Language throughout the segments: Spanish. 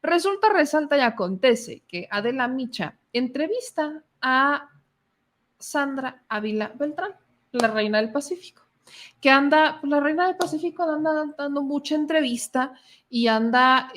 Resulta, resalta y acontece que Adela Micha entrevista a Sandra Ávila Beltrán, la reina del Pacífico, que anda, pues la reina del Pacífico anda dando mucha entrevista y anda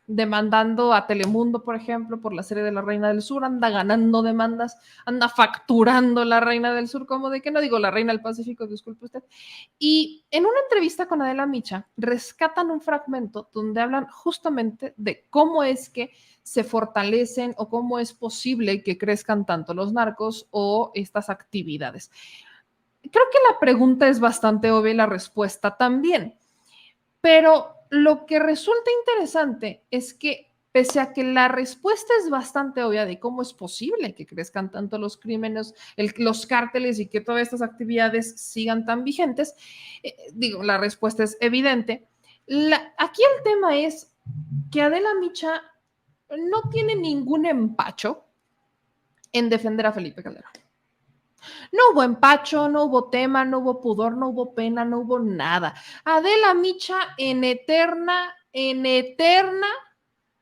demandando a Telemundo, por ejemplo, por la serie de la Reina del Sur, anda ganando demandas, anda facturando la Reina del Sur, como de que no digo la Reina del Pacífico, disculpe usted. Y en una entrevista con Adela Micha, rescatan un fragmento donde hablan justamente de cómo es que se fortalecen o cómo es posible que crezcan tanto los narcos o estas actividades. Creo que la pregunta es bastante obvia y la respuesta también, pero lo que resulta interesante es que pese a que la respuesta es bastante obvia de cómo es posible que crezcan tanto los crímenes, los cárteles y que todas estas actividades sigan tan vigentes, la respuesta es evidente. Aquí el tema es que Adela Micha no tiene ningún empacho en defender a Felipe Calderón. No hubo empacho, no hubo tema, no hubo pudor, no hubo pena, no hubo nada. Adela Micha en eterna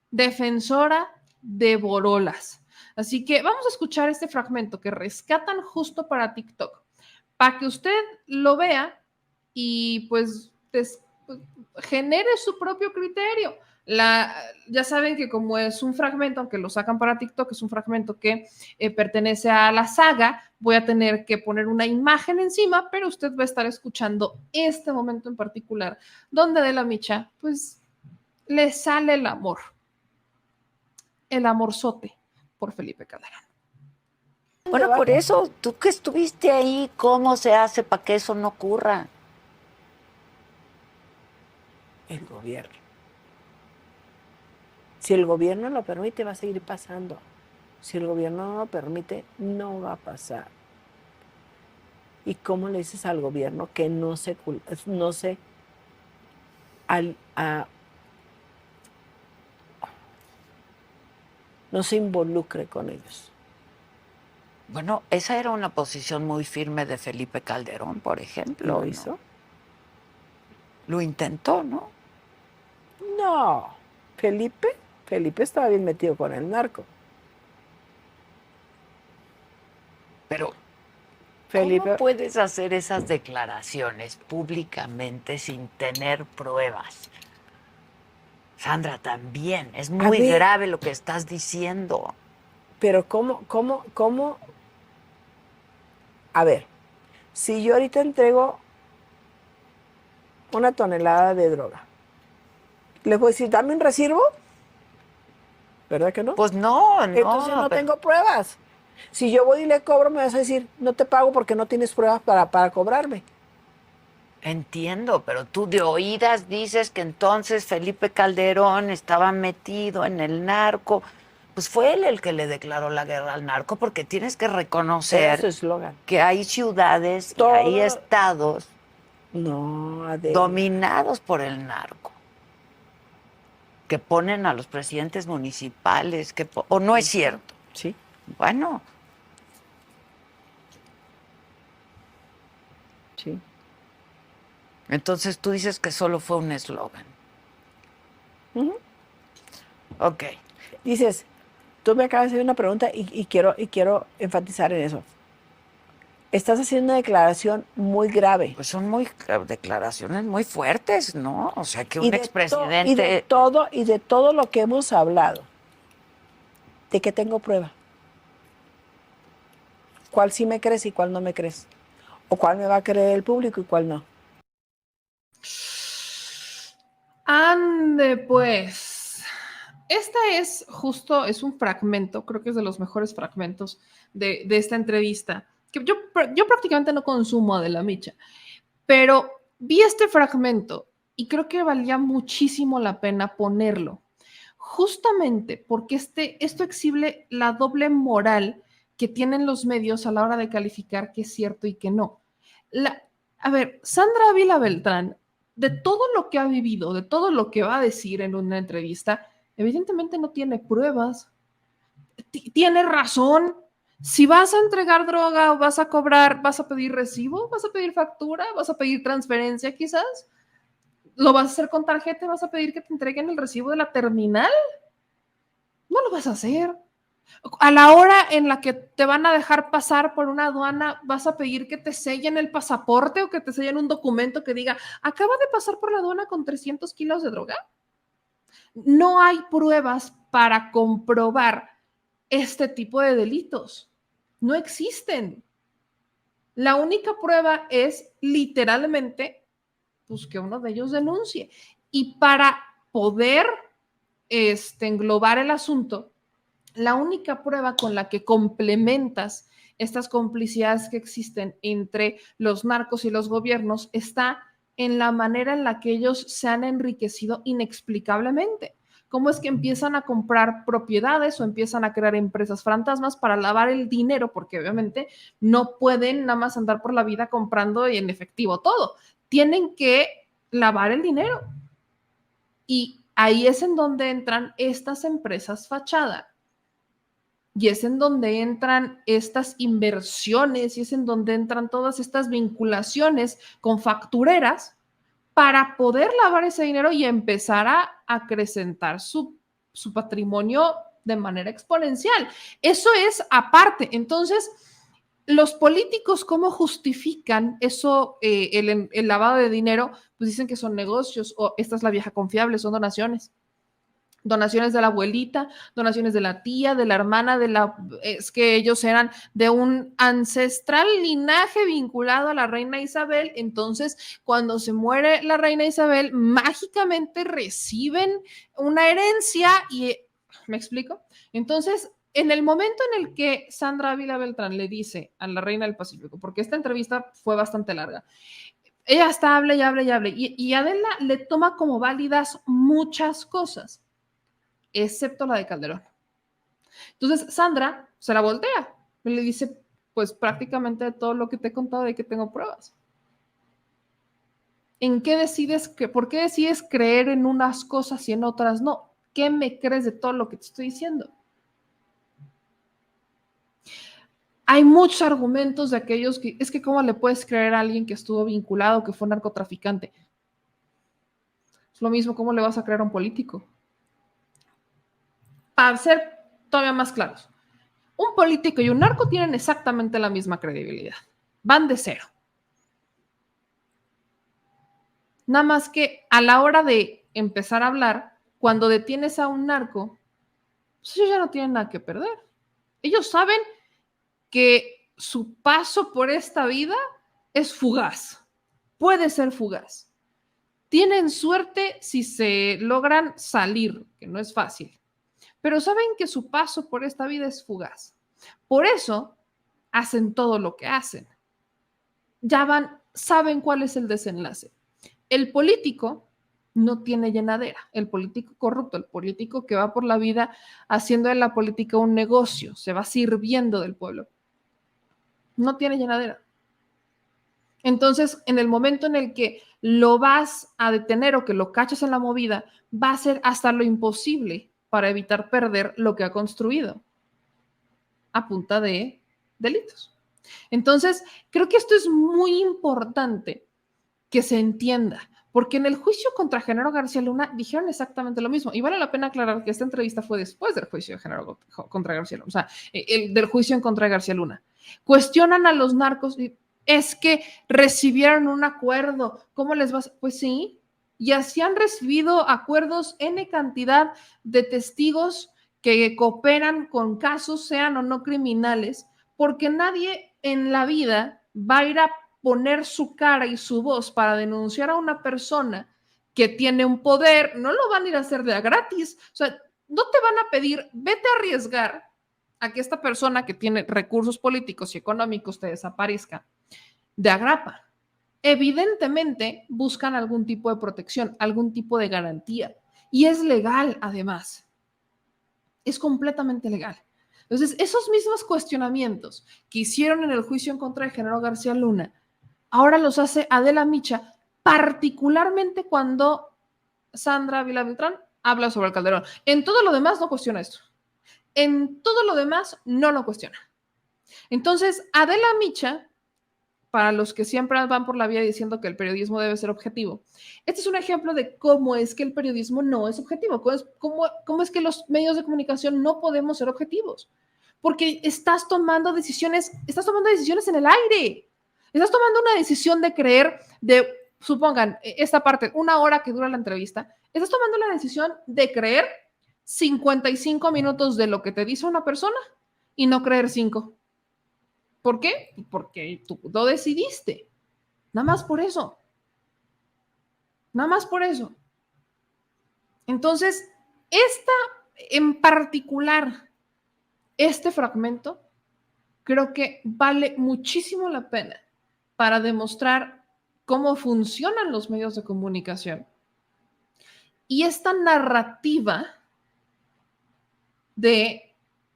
defensora de Borolas. Así que vamos a escuchar este fragmento que rescatan justo para TikTok, para que usted lo vea y pues genere su propio criterio. Ya saben que como es un fragmento, aunque lo sacan para TikTok, es un fragmento que pertenece a la saga, voy a tener que poner una imagen encima, pero usted va a estar escuchando este momento en particular, donde de la Micha, pues, le sale el amorzote por Felipe Calderón. Bueno, por eso, tú que estuviste ahí, ¿cómo se hace para que eso no ocurra? El gobierno. Si el gobierno lo permite, va a seguir pasando. Si el gobierno no lo permite, no va a pasar. ¿Y cómo le dices al gobierno que no se involucre con ellos? Bueno, esa era una posición muy firme de Felipe Calderón, por ejemplo. ¿Lo hizo? ¿No? Lo intentó, ¿no? No. Felipe estaba bien metido con el narco. Pero Felipe, ¿cómo puedes hacer esas declaraciones públicamente sin tener pruebas? Sandra, también es muy grave lo que estás diciendo. Pero ¿cómo? A ver, si yo ahorita entrego 1 tonelada de droga, ¿les voy a decir, dame un recibo? ¿Verdad que no? Pues no. Entonces no tengo pruebas. Si yo voy y le cobro, me vas a decir, no te pago porque no tienes pruebas para cobrarme. Entiendo, pero tú de oídas dices que entonces Felipe Calderón estaba metido en el narco. Pues fue él el que le declaró la guerra al narco, porque tienes que reconocer que hay ciudades y hay estados dominados por el narco, que ponen a los presidentes municipales, o no es cierto. Sí. Bueno. Sí. Entonces tú dices que solo fue un eslogan. Ok. Dices, tú me acabas de hacer una pregunta y quiero enfatizar en eso. Estás haciendo una declaración muy grave. Pues son declaraciones muy fuertes, ¿no? O sea, que un expresidente... Y de todo lo que hemos hablado, ¿de qué tengo prueba? ¿Cuál sí me crees y cuál no me crees? ¿O cuál me va a creer el público y cuál no? Ande, pues. Es un fragmento, creo que es de los mejores fragmentos de esta entrevista, que yo prácticamente no consumo a Adela Micha, pero vi este fragmento y creo que valía muchísimo la pena ponerlo, justamente porque esto exhibe la doble moral que tienen los medios a la hora de calificar qué es cierto y qué no. A ver, Sandra Ávila Beltrán, de todo lo que ha vivido, de todo lo que va a decir en una entrevista, evidentemente no tiene pruebas. Tiene razón. Si vas a entregar droga o vas a cobrar, vas a pedir recibo, vas a pedir factura, vas a pedir transferencia quizás. ¿Lo vas a hacer con tarjeta y vas a pedir que te entreguen el recibo de la terminal? No lo vas a hacer. A la hora en la que te van a dejar pasar por una aduana, ¿vas a pedir que te sellen el pasaporte o que te sellen un documento que diga, acaba de pasar por la aduana con 300 kilos de droga? No hay pruebas para comprobar este tipo de delitos. No existen. La única prueba es literalmente pues, que uno de ellos denuncie. Y para poder englobar el asunto, la única prueba con la que complementas estas complicidades que existen entre los narcos y los gobiernos está en la manera en la que ellos se han enriquecido inexplicablemente. ¿Cómo es que empiezan a comprar propiedades o empiezan a crear empresas fantasmas para lavar el dinero? Porque obviamente no pueden nada más andar por la vida comprando en efectivo todo. Tienen que lavar el dinero. Y ahí es en donde entran estas empresas fachada. Y es en donde entran estas inversiones y es en donde entran todas estas vinculaciones con factureras para poder lavar ese dinero y empezar a acrecentar su patrimonio de manera exponencial. Eso es aparte. Entonces, los políticos, ¿cómo justifican eso, el lavado de dinero? Pues dicen que son negocios o esta es la vieja confiable, son donaciones. Donaciones de la abuelita, donaciones de la tía, de la hermana, es que ellos eran de un ancestral linaje vinculado a la reina Isabel. Entonces, cuando se muere la reina Isabel, mágicamente reciben una herencia y, ¿me explico? Entonces, en el momento en el que Sandra Ávila Beltrán le dice a la reina del Pacífico, porque esta entrevista fue bastante larga, ella está, hable y hable y hable, y Adela le toma como válidas muchas cosas, excepto la de Calderón. Entonces Sandra se la voltea y le dice, pues prácticamente de todo lo que te he contado de que tengo pruebas. ¿En qué decides por qué decides creer en unas cosas y en otras no? ¿Qué me crees de todo lo que te estoy diciendo? Hay muchos argumentos de aquellos que es que cómo le puedes creer a alguien que estuvo vinculado, que fue narcotraficante. Es lo mismo, ¿cómo le vas a creer a un político? Para ser todavía más claros, un político y un narco tienen exactamente la misma credibilidad. Van de cero. Nada más que a la hora de empezar a hablar, cuando detienes a un narco, pues ellos ya no tienen nada que perder. Ellos saben que su paso por esta vida es fugaz. Puede ser fugaz. Tienen suerte si se logran salir, que no es fácil. Pero saben que su paso por esta vida es fugaz. Por eso hacen todo lo que hacen. Ya saben cuál es el desenlace. El político no tiene llenadera. El político corrupto, el político que va por la vida haciendo de la política un negocio, se va sirviendo del pueblo, no tiene llenadera. Entonces, en el momento en el que lo vas a detener o que lo cachas en la movida, va a hacer hasta lo imposible para evitar perder lo que ha construido a punta de delitos. Entonces, creo que esto es muy importante que se entienda, porque en el juicio contra Genaro García Luna dijeron exactamente lo mismo. Y vale la pena aclarar que esta entrevista fue después del juicio de Genaro contra García Luna, o sea, del juicio en contra de García Luna. Cuestionan a los narcos y es que recibieron un acuerdo. ¿Cómo les vas? Pues sí, y así han recibido acuerdos N cantidad de testigos que cooperan con casos, sean o no criminales, porque nadie en la vida va a ir a poner su cara y su voz para denunciar a una persona que tiene un poder. No lo van a ir a hacer de a gratis. O sea, no te van a pedir, vete a arriesgar a que esta persona que tiene recursos políticos y económicos te desaparezca de agrapa. Evidentemente buscan algún tipo de protección, algún tipo de garantía. Y es legal, además. Es completamente legal. Entonces, esos mismos cuestionamientos que hicieron en el juicio en contra de Genaro García Luna, ahora los hace Adela Micha, particularmente cuando Sandra Ávila Beltrán habla sobre el Calderón. En todo lo demás no cuestiona esto. En todo lo demás no lo cuestiona. Entonces, Adela Micha para los que siempre van por la vía diciendo que el periodismo debe ser objetivo. Este es un ejemplo de cómo es que el periodismo no es objetivo, cómo es que los medios de comunicación no podemos ser objetivos, porque estás tomando decisiones en el aire. Estás tomando una decisión de creer, supongan, esta parte, 1 hora que dura la entrevista, estás tomando la decisión de creer 55 minutos de lo que te dice una persona y no creer 5. ¿Por qué? Porque tú lo decidiste. Nada más por eso. Nada más por eso. Entonces, en particular, este fragmento, creo que vale muchísimo la pena para demostrar cómo funcionan los medios de comunicación. Y esta narrativa de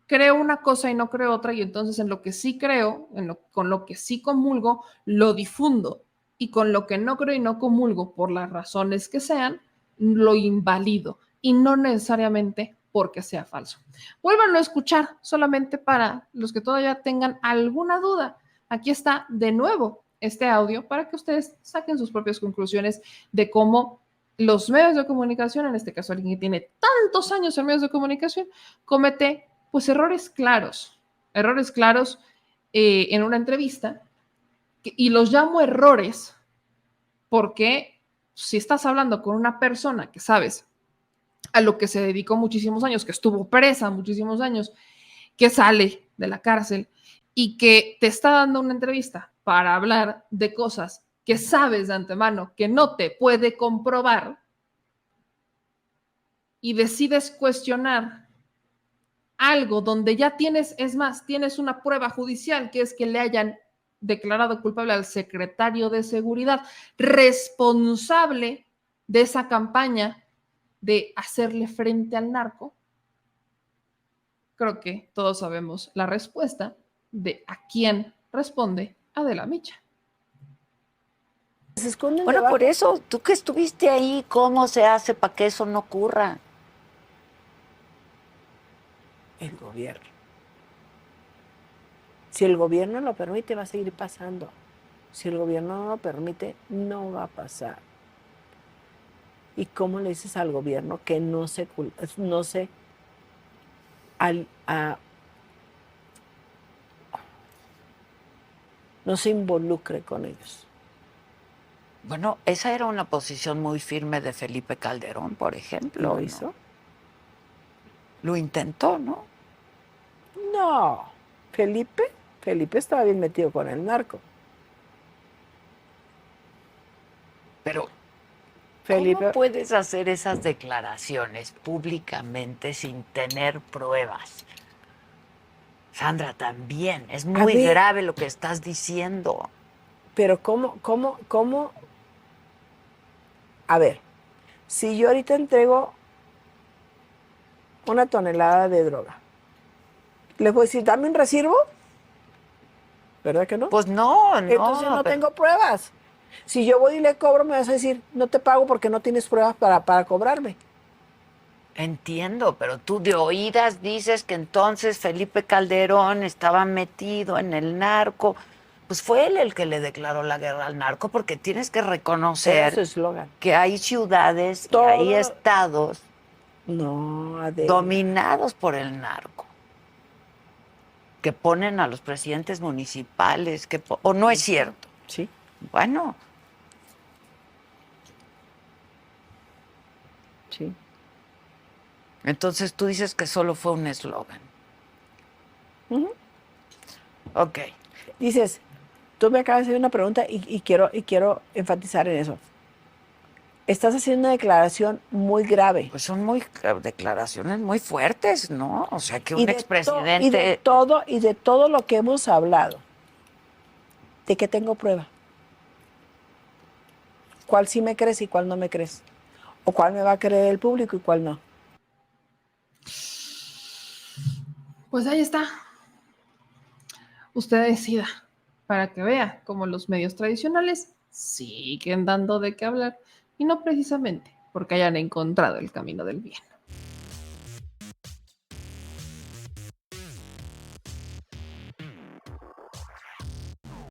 creo una cosa y no creo otra, y entonces en lo que sí creo, con lo que sí comulgo, lo difundo, y con lo que no creo y no comulgo, por las razones que sean, lo invalido, y no necesariamente porque sea falso. Vuélvanlo a escuchar, solamente para los que todavía tengan alguna duda. Aquí está de nuevo este audio para que ustedes saquen sus propias conclusiones de cómo los medios de comunicación, en este caso alguien que tiene tantos años en medios de comunicación, comete pues errores claros en una entrevista, y los llamo errores porque si estás hablando con una persona que sabes a lo que se dedicó muchísimos años, que estuvo presa muchísimos años, que sale de la cárcel y que te está dando una entrevista para hablar de cosas que sabes de antemano que no te puede comprobar, y decides cuestionar algo donde ya tienes, es más, tienes una prueba judicial, que es que le hayan declarado culpable al secretario de Seguridad, responsable de esa campaña de hacerle frente al narco. Creo que todos sabemos la respuesta de a quién responde Adela Micha. Se esconden Bueno, debajo. por eso, tú que estuviste ahí, ¿cómo se hace para que eso no ocurra? El gobierno. Si el gobierno lo permite, va a seguir pasando. Si el gobierno no lo permite, no va a pasar. ¿Y cómo le dices al gobierno que no se involucre con ellos? Bueno, esa era una posición muy firme de Felipe Calderón, por ejemplo. ¿Lo hizo? ¿No? Lo intentó, ¿no? No. Felipe estaba bien metido con el narco. Pero Felipe, ¿cómo puedes hacer esas declaraciones públicamente sin tener pruebas? Sandra, también es muy grave lo que estás diciendo. pero ¿cómo? A ver, si yo ahorita entrego 1 tonelada de droga, ¿les voy a decir, dame un recibo? ¿Verdad que no? Pues no. Entonces no tengo pruebas. Si yo voy y le cobro, me vas a decir, no te pago porque no tienes pruebas para cobrarme. Entiendo, pero tú de oídas dices que entonces Felipe Calderón estaba metido en el narco. Pues fue él el que le declaró la guerra al narco, porque tienes que reconocer que hay ciudades y hay estados dominados por el narco, que ponen a los presidentes municipales, o no es cierto. Sí. Bueno. Sí. Entonces tú dices que solo fue un eslogan. Ok. Dices, tú me acabas de hacer una pregunta y quiero enfatizar en eso. Estás haciendo una declaración muy grave. Pues son declaraciones muy fuertes, ¿no? O sea, que un expresidente... Y de todo lo que hemos hablado, ¿de qué tengo prueba? ¿Cuál sí me crees y cuál no me crees? ¿O cuál me va a creer el público y cuál no? Pues ahí está. Usted decida, para que vea cómo los medios tradicionales siguen dando de qué hablar, y no precisamente porque hayan encontrado el camino del bien.